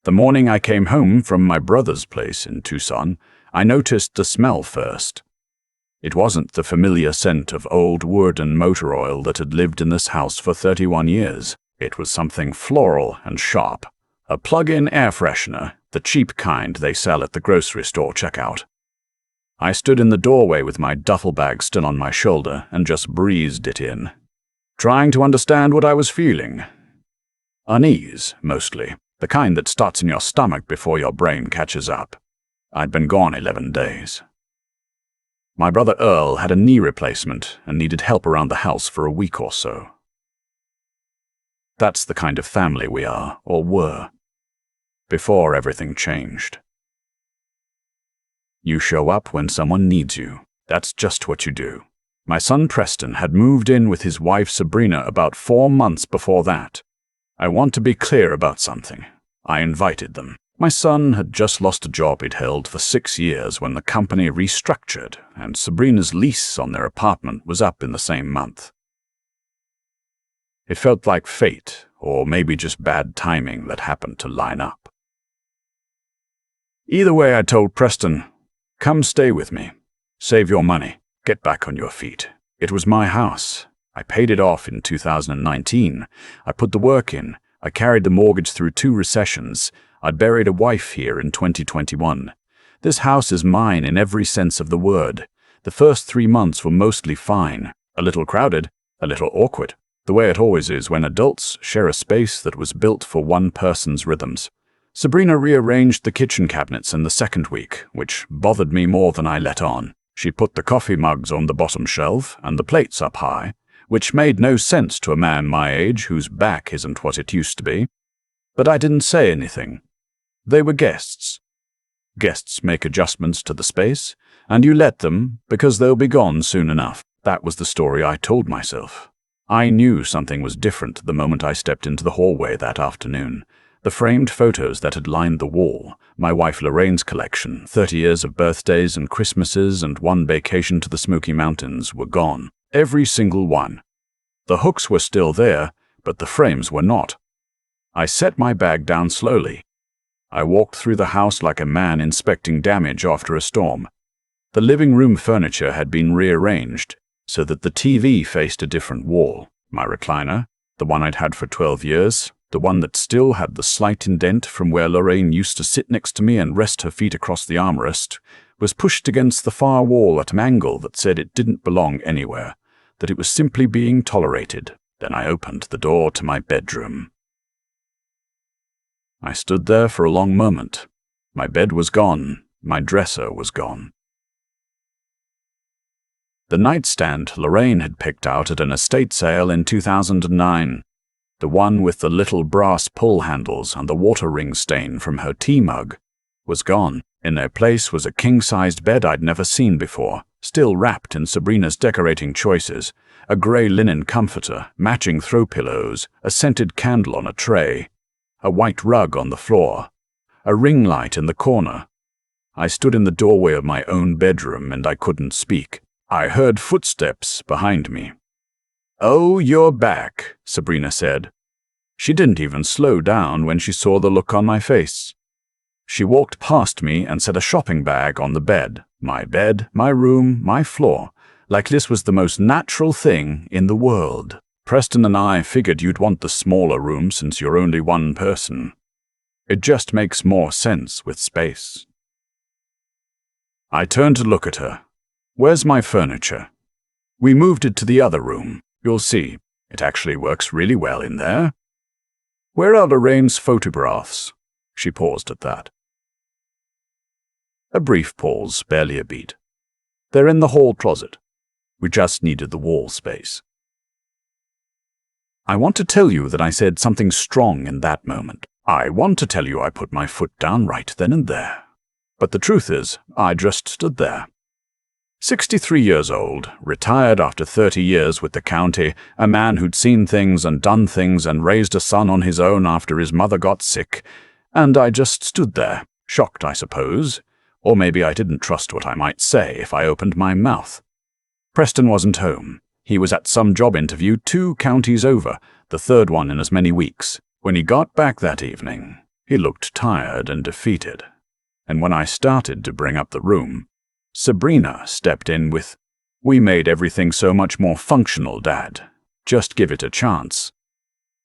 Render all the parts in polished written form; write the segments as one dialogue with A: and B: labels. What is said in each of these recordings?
A: The morning I came home from my brother's place in Tucson, I noticed the smell first. It wasn't the familiar scent of old wood and motor oil that had lived in this house for 31 years. It was something floral and sharp. A plug-in air freshener, the cheap kind they sell at the grocery store checkout. I stood in the doorway with my duffel bag still on my shoulder and just breezed it in, trying to understand what I was feeling. Unease, mostly, the kind that starts in your stomach before your brain catches up. I'd been gone 11 days. My brother Earl had a knee replacement and needed help around the house for a week or so. That's the kind of family we are, or were, before everything changed. You show up when someone needs you. That's just what you do. My son Preston had moved in with his wife Sabrina about 4 months before that. I want to be clear about something. I invited them. My son had just lost a job he'd held for 6 years when the company restructured, and Sabrina's lease on their apartment was up in the same month. It felt like fate, or maybe just bad timing that happened to line up. Either way, I told Preston, "Come stay with me. Save your money. Get back on your feet." It was my house. I paid it off in 2019. I put the work in. I carried the mortgage through 2 recessions. I'd buried a wife here in 2021. This house is mine in every sense of the word. The first 3 months were mostly fine. A little crowded, a little awkward. The way it always is when adults share a space that was built for one person's rhythms. Sabrina rearranged the kitchen cabinets in the second week, which bothered me more than I let on. She put the coffee mugs on the bottom shelf and the plates up high, which made no sense to a man my age whose back isn't what it used to be. But I didn't say anything. They were guests. Guests make adjustments to the space, and you let them because they'll be gone soon enough. That was the story I told myself. I knew something was different the moment I stepped into the hallway that afternoon. The framed photos that had lined the wall, my wife Lorraine's collection, 30 years of birthdays and Christmases and 1 vacation to the Smoky Mountains, were gone. Every single one. The hooks were still there, but the frames were not. I set my bag down slowly. I walked through the house like a man inspecting damage after a storm. The living room furniture had been rearranged so that the TV faced a different wall. My recliner, the one I'd had for 12 years, the one that still had the slight indent from where Lorraine used to sit next to me and rest her feet across the armrest, was pushed against the far wall at an angle that said it didn't belong anywhere, that it was simply being tolerated. Then I opened the door to my bedroom. I stood there for a long moment. My bed was gone. My dresser was gone. The nightstand Lorraine had picked out at an estate sale in 2009, the one with the little brass pull handles and the water ring stain from her tea mug, was gone. In their place was a king-sized bed I'd never seen before, still wrapped in Sabrina's decorating choices, a grey linen comforter, matching throw pillows, a scented candle on a tray, a white rug on the floor, a ring light in the corner. I stood in the doorway of my own bedroom and I couldn't speak. I heard footsteps behind me. "Oh, you're back," Sabrina said. She didn't even slow down when she saw the look on my face. She walked past me and set a shopping bag on the bed, my room, my floor, like this was the most natural thing in the world. "Preston and I figured you'd want the smaller room since you're only one person. It just makes more sense with space." I turned to look at her. "Where's my furniture?" "We moved it to the other room. You'll see. It actually works really well in there." "Where are Lorraine's photographs?" She paused at that. A brief pause, barely a beat. "They're in the hall closet. We just needed the wall space." I want to tell you that I said something strong in that moment. I want to tell you I put my foot down right then and there. But the truth is, I just stood there. 63 years old, retired after 30 years with the county, a man who'd seen things and done things and raised a son on his own after his mother got sick, and I just stood there, shocked, I suppose, or maybe I didn't trust what I might say if I opened my mouth. Preston wasn't home. He was at some job interview 2 counties over, the 3rd one in as many weeks. When he got back that evening, He looked tired and defeated. And when I started to bring up the room, Sabrina stepped in with, "We made everything so much more functional, Dad. Just give it a chance."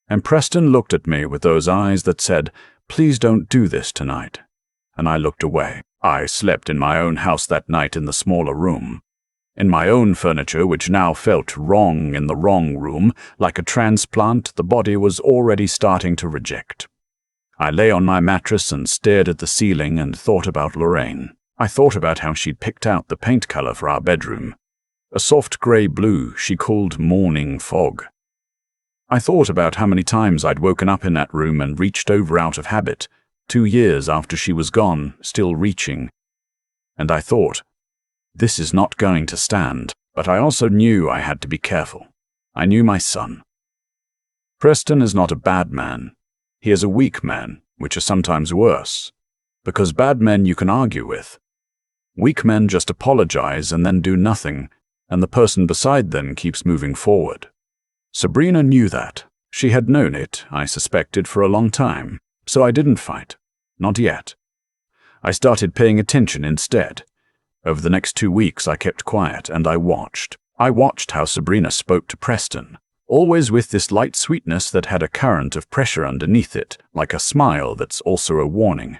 A: And Preston looked at me with those eyes that said, "Please don't do this tonight." And I looked away. I slept in my own house that night in the smaller room. In my own furniture, which now felt wrong in the wrong room, like a transplant the body was already starting to reject. I lay on my mattress and stared at the ceiling and thought about Lorraine. I thought about how she'd picked out the paint color for our bedroom. A soft grey blue she called morning fog. I thought about how many times I'd woken up in that room and reached over out of habit, 2 years after she was gone, still reaching. And I thought, this is not going to stand, but I also knew I had to be careful. I knew my son. Preston is not a bad man. He is a weak man, which is sometimes worse, because bad men you can argue with. Weak men just apologize and then do nothing, and the person beside them keeps moving forward. Sabrina knew that. She had known it, I suspected, for a long time, so I didn't fight. Not yet. I started paying attention instead. Over the next 2 weeks I kept quiet and I watched. I watched how Sabrina spoke to Preston, always with this light sweetness that had a current of pressure underneath it, like a smile that's also a warning.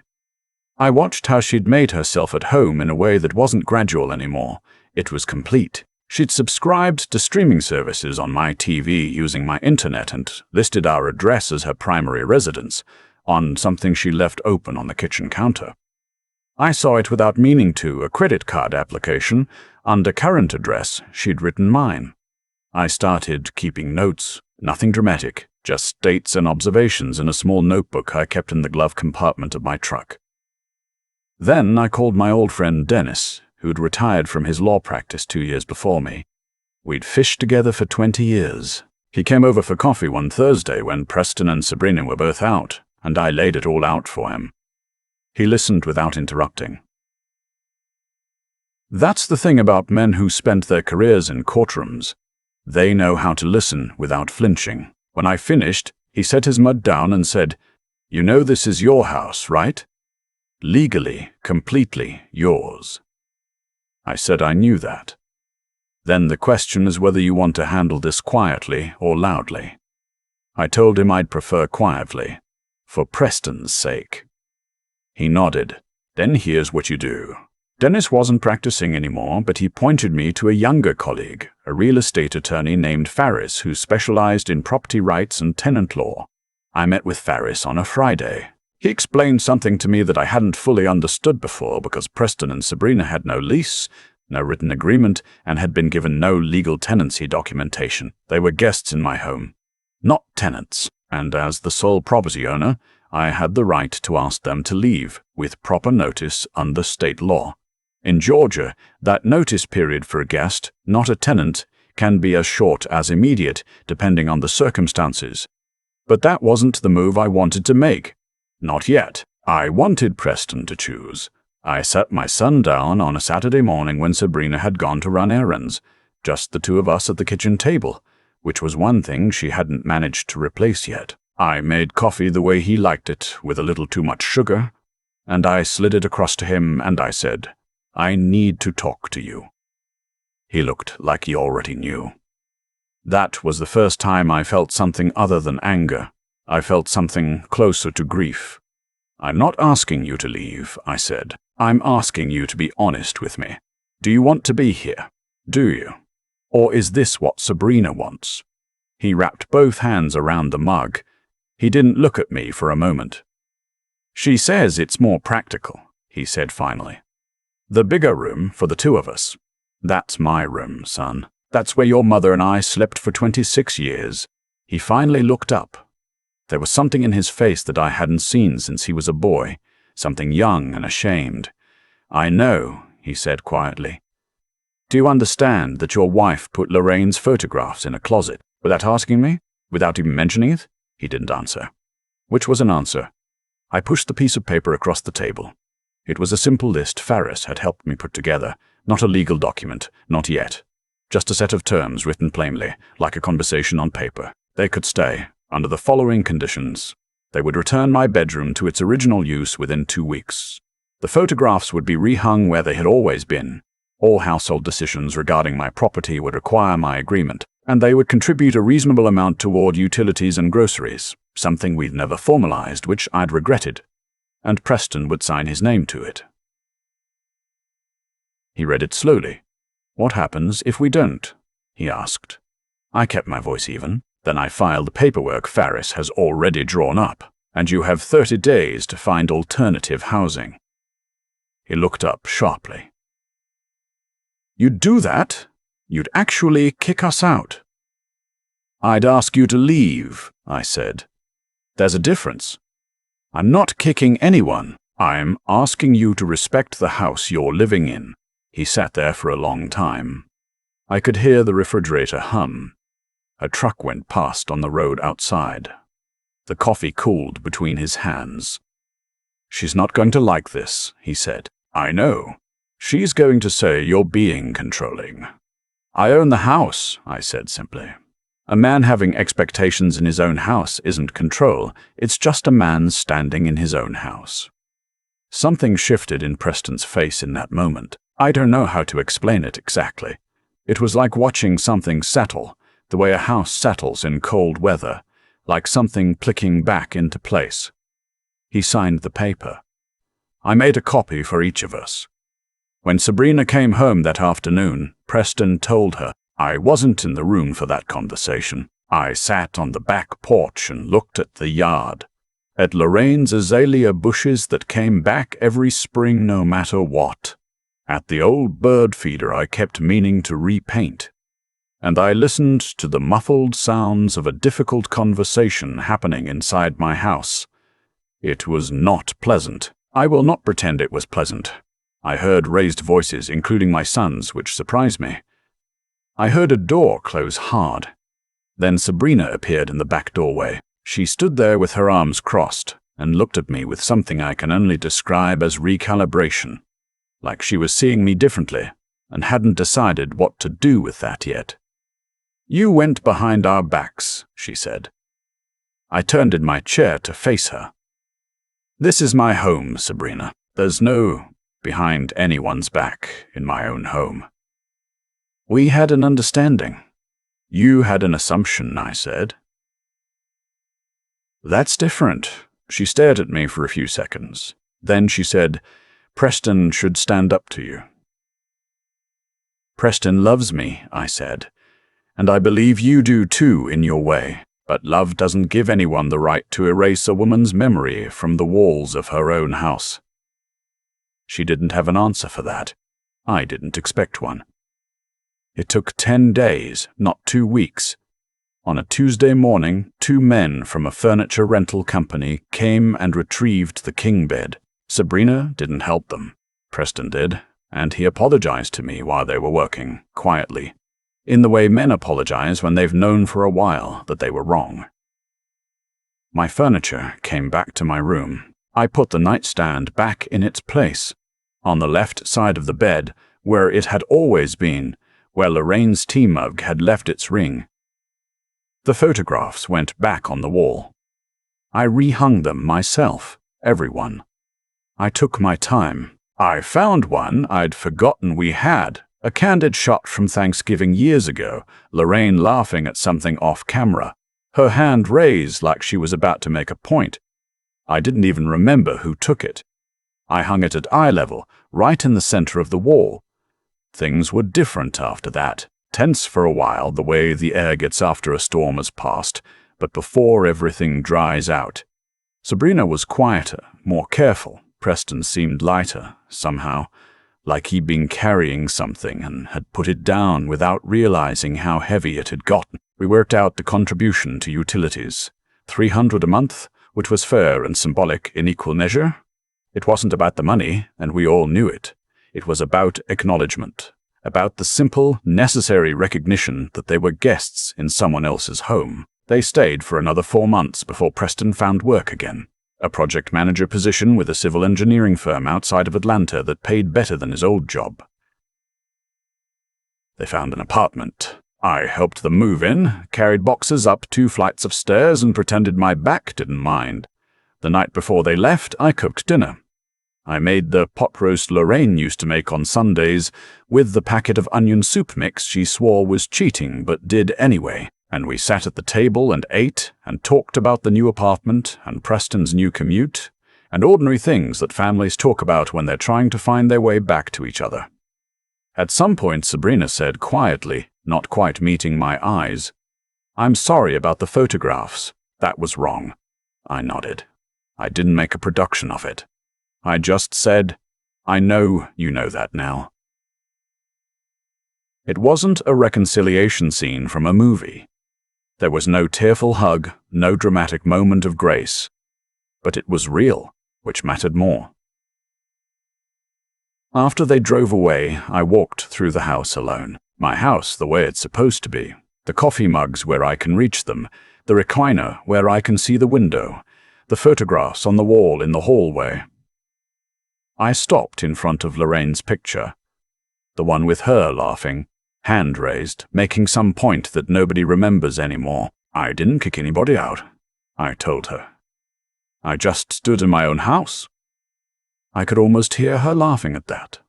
A: I watched how she'd made herself at home in a way that wasn't gradual anymore. It was complete. She'd subscribed to streaming services on my TV using my internet and listed our address as her primary residence on something she left open on the kitchen counter. I saw it without meaning to, a credit card application. Under current address, she'd written mine. I started keeping notes, nothing dramatic, just dates and observations in a small notebook I kept in the glove compartment of my truck. Then I called my old friend Dennis, who'd retired from his law practice 2 years before me. We'd fished together for 20 years. He came over for coffee one Thursday when Preston and Sabrina were both out, and I laid it all out for him. He listened without interrupting. That's the thing about men who spent their careers in courtrooms. They know how to listen without flinching. When I finished, he set his mug down and said, "You know this is your house, right? Legally, completely yours." I said I knew that. Then the question is whether you want to handle this quietly or loudly. I told him I'd prefer quietly, for Preston's sake. He nodded. Then here's what you do. Dennis wasn't practicing anymore, but he pointed me to a younger colleague, a real estate attorney named Faris, who specialized in property rights and tenant law. I met with Faris on a Friday. He explained something to me that I hadn't fully understood before because Preston and Sabrina had no lease, no written agreement, and had been given no legal tenancy documentation. They were guests in my home, not tenants, and as the sole property owner, I had the right to ask them to leave, with proper notice under state law. In Georgia, that notice period for a guest, not a tenant, can be as short as immediate, depending on the circumstances. But that wasn't the move I wanted to make. Not yet. I wanted Preston to choose. I sat my son down on a Saturday morning when Sabrina had gone to run errands, just the two of us at the kitchen table, which was one thing she hadn't managed to replace yet. I made coffee the way he liked it, with a little too much sugar, and I slid it across to him and I said, "I need to talk to you." He looked like he already knew. That was the first time I felt something other than anger. I felt something closer to grief. "I'm not asking you to leave," I said. "I'm asking you to be honest with me. Do you want to be here? Do you? Or is this what Sabrina wants?" He wrapped both hands around the mug. He didn't look at me for a moment. "She says it's more practical," he said finally. "The bigger room for the two of us. That's my room, son. That's where your mother and I slept for 26 years. He finally looked up. There was something in his face that I hadn't seen since he was a boy, something young and ashamed. "I know," he said quietly. "Do you understand that your wife put Lorraine's photographs in a closet without asking me, without even mentioning it?" He didn't answer. Which was an answer. I pushed the piece of paper across the table. It was a simple list Faris had helped me put together, not a legal document, not yet. Just a set of terms written plainly, like a conversation on paper. They could stay, under the following conditions. They would return my bedroom to its original use within 2 weeks. The photographs would be rehung where they had always been. All household decisions regarding my property would require my agreement, and they would contribute a reasonable amount toward utilities and groceries, something we'd never formalized, which I'd regretted, and Preston would sign his name to it. He read it slowly. "What happens if we don't?" he asked. I kept my voice even. "Then I file the paperwork Faris has already drawn up, and you have 30 days to find alternative housing." He looked up sharply. "You'd do that? You'd actually kick us out?" "I'd ask you to leave," I said. "There's a difference. I'm not kicking anyone. I'm asking you to respect the house you're living in." He sat there for a long time. I could hear the refrigerator hum. A truck went past on the road outside. The coffee cooled between his hands. "She's not going to like this," he said. "I know. She's going to say you're being controlling." "I own the house," I said simply. A man having expectations in his own house isn't control, it's just a man standing in his own house. Something shifted in Preston's face in that moment. I don't know how to explain it exactly. It was like watching something settle, the way a house settles in cold weather, like something clicking back into place. He signed the paper. I made a copy for each of us. When Sabrina came home that afternoon, Preston told her, I wasn't in the room for that conversation. I sat on the back porch and looked at the yard, at Lorraine's azalea bushes that came back every spring no matter what, at the old bird feeder I kept meaning to repaint, and I listened to the muffled sounds of a difficult conversation happening inside my house. It was not pleasant. I will not pretend it was pleasant. I heard raised voices, including my son's, which surprised me. I heard a door close hard. Then Sabrina appeared in the back doorway. She stood there with her arms crossed and looked at me with something I can only describe as recalibration, like she was seeing me differently and hadn't decided what to do with that yet. You went behind our backs, she said. I turned in my chair to face her. This is my home, Sabrina. There's no behind anyone's back in my own home. We had an understanding. You had an assumption, I said. That's different. She stared at me for a few seconds. Then she said, Preston should stand up to you. Preston loves me, I said, and I believe you do too in your way. But love doesn't give anyone the right to erase a woman's memory from the walls of her own house. She didn't have an answer for that. I didn't expect one. It took 10 days, not 2 weeks. On a Tuesday morning, 2 men from a furniture rental company came and retrieved the king bed. Sabrina didn't help them. Preston did, and he apologized to me while they were working, quietly, in the way men apologize when they've known for a while that they were wrong. My furniture came back to my room. I put the nightstand back in its place, on the left side of the bed, where it had always been, where Lorraine's tea mug had left its ring. The photographs went back on the wall. I rehung them myself, everyone. I took my time. I found one I'd forgotten we had, a candid shot from Thanksgiving years ago, Lorraine laughing at something off camera, her hand raised like she was about to make a point. I didn't even remember who took it. I hung it at eye level, right in the center of the wall. Things were different after that, tense for a while the way the air gets after a storm has passed, but before everything dries out. Sabrina was quieter, more careful. Preston seemed lighter, somehow, like he'd been carrying something and had put it down without realizing how heavy it had gotten. We worked out the contribution to utilities, $300 a month, which was fair and symbolic in equal measure. It wasn't about the money, and we all knew it. It was about acknowledgement, about the simple, necessary recognition that they were guests in someone else's home. They stayed for another 4 months before Preston found work again, a project manager position with a civil engineering firm outside of Atlanta that paid better than his old job. They found an apartment. I helped them move in, carried boxes up 2 flights of stairs, and pretended my back didn't mind. The night before they left, I cooked dinner. I made the pot roast Lorraine used to make on Sundays with the packet of onion soup mix she swore was cheating but did anyway, and we sat at the table and ate and talked about the new apartment and Preston's new commute and ordinary things that families talk about when they're trying to find their way back to each other. At some point, Sabrina said quietly, not quite meeting my eyes, "I'm sorry about the photographs. That was wrong." I nodded. I didn't make a production of it. I just said, "I know you know that now." It wasn't a reconciliation scene from a movie. There was no tearful hug, no dramatic moment of grace. But it was real, which mattered more. After they drove away, I walked through the house alone. My house the way it's supposed to be. The coffee mugs where I can reach them, the recliner where I can see the window, the photographs on the wall in the hallway. I stopped in front of Lorraine's picture, the one with her laughing, hand raised, making some point that nobody remembers anymore. "I didn't kick anybody out," I told her. "I just stood in my own house." I could almost hear her laughing at that.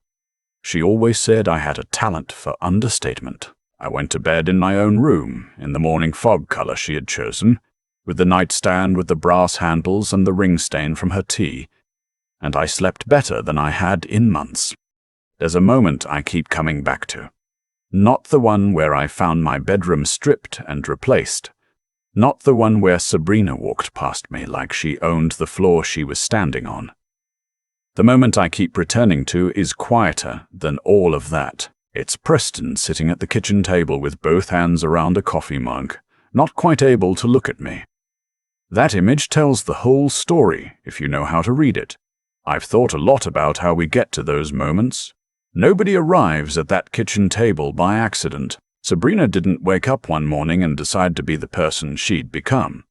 A: She always said I had a talent for understatement. I went to bed in my own room, in the morning fog color she had chosen, with the nightstand with the brass handles and the ring stain from her tea, and I slept better than I had in months. There's a moment I keep coming back to. Not the one where I found my bedroom stripped and replaced. Not the one where Sabrina walked past me like she owned the floor she was standing on. The moment I keep returning to is quieter than all of that. It's Preston sitting at the kitchen table with both hands around a coffee mug, not quite able to look at me. That image tells the whole story if you know how to read it. I've thought a lot about how we get to those moments. Nobody arrives at that kitchen table by accident. Sabrina didn't wake up one morning and decide to be the person she'd become.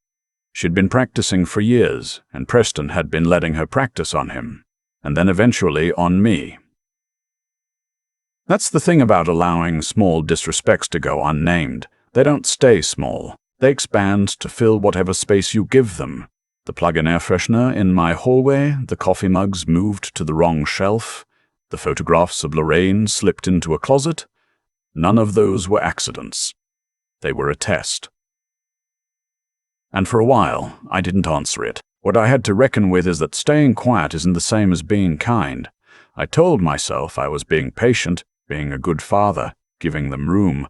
A: She'd been practicing for years, and Preston had been letting her practice on him, and then eventually on me. That's the thing about allowing small disrespects to go unnamed. They don't stay small. They expand to fill whatever space you give them. The plug-in air freshener in my hallway, the coffee mugs moved to the wrong shelf, the photographs of Lorraine slipped into a closet. None of those were accidents. They were a test. And for a while, I didn't answer it. What I had to reckon with is that staying quiet isn't the same as being kind. I told myself I was being patient, being a good father, giving them room.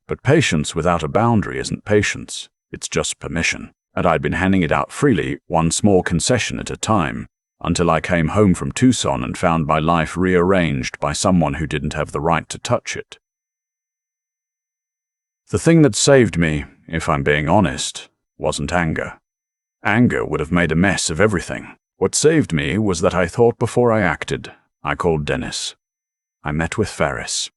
A: But patience without a boundary isn't patience. It's just permission. And I'd been handing it out freely, one small concession at a time, until I came home from Tucson and found my life rearranged by someone who didn't have the right to touch it. The thing that saved me, if I'm being honest, wasn't anger. Anger would have made a mess of everything. What saved me was that I thought before I acted. I called Dennis. I met with Ferris.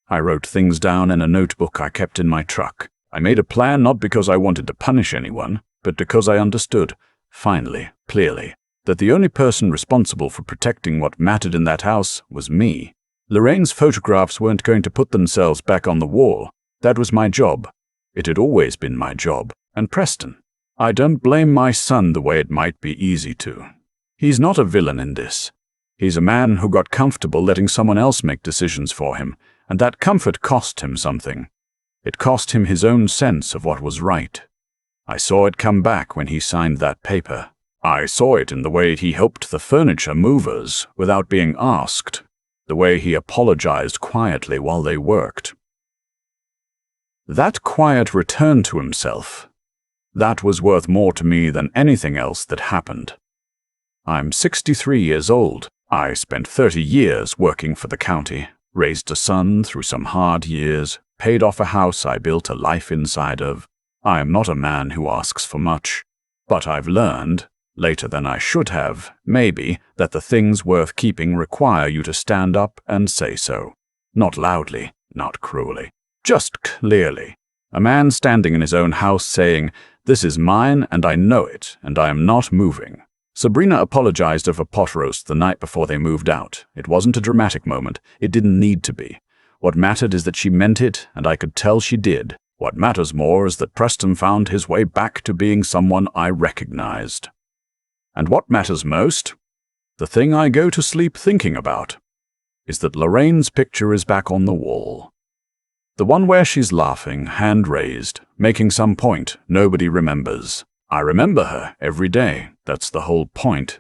A: I wrote things down in a notebook I kept in my truck. I made a plan not because I wanted to punish anyone, but because I understood, finally, clearly, that the only person responsible for protecting what mattered in that house was me. Lorraine's photographs weren't going to put themselves back on the wall. That was my job. It had always been my job. And Preston. I don't blame my son the way it might be easy to. He's not a villain in this. He's a man who got comfortable letting someone else make decisions for him, and that comfort cost him something. It cost him his own sense of what was right. I saw it come back when he signed that paper. I saw it in the way he helped the furniture movers without being asked, the way he apologized quietly while they worked. That quiet return to himself, that was worth more to me than anything else that happened. I'm 63 years old. I spent 30 years working for the county, raised a son through some hard years, paid off a house I built a life inside of. I am not a man who asks for much, but I've learned, later than I should have, maybe, that the things worth keeping require you to stand up and say so. Not loudly, not cruelly, just clearly. A man standing in his own house saying, "This is mine and I know it, and I am not moving." Sabrina apologized over pot roast the night before they moved out. It wasn't a dramatic moment. It didn't need to be. What mattered is that she meant it, and I could tell she did. What matters more is that Preston found his way back to being someone I recognized. And what matters most, the thing I go to sleep thinking about, is that Lorraine's picture is back on the wall. The one where she's laughing, hand raised, making some point nobody remembers. I remember her every day. That's the whole point.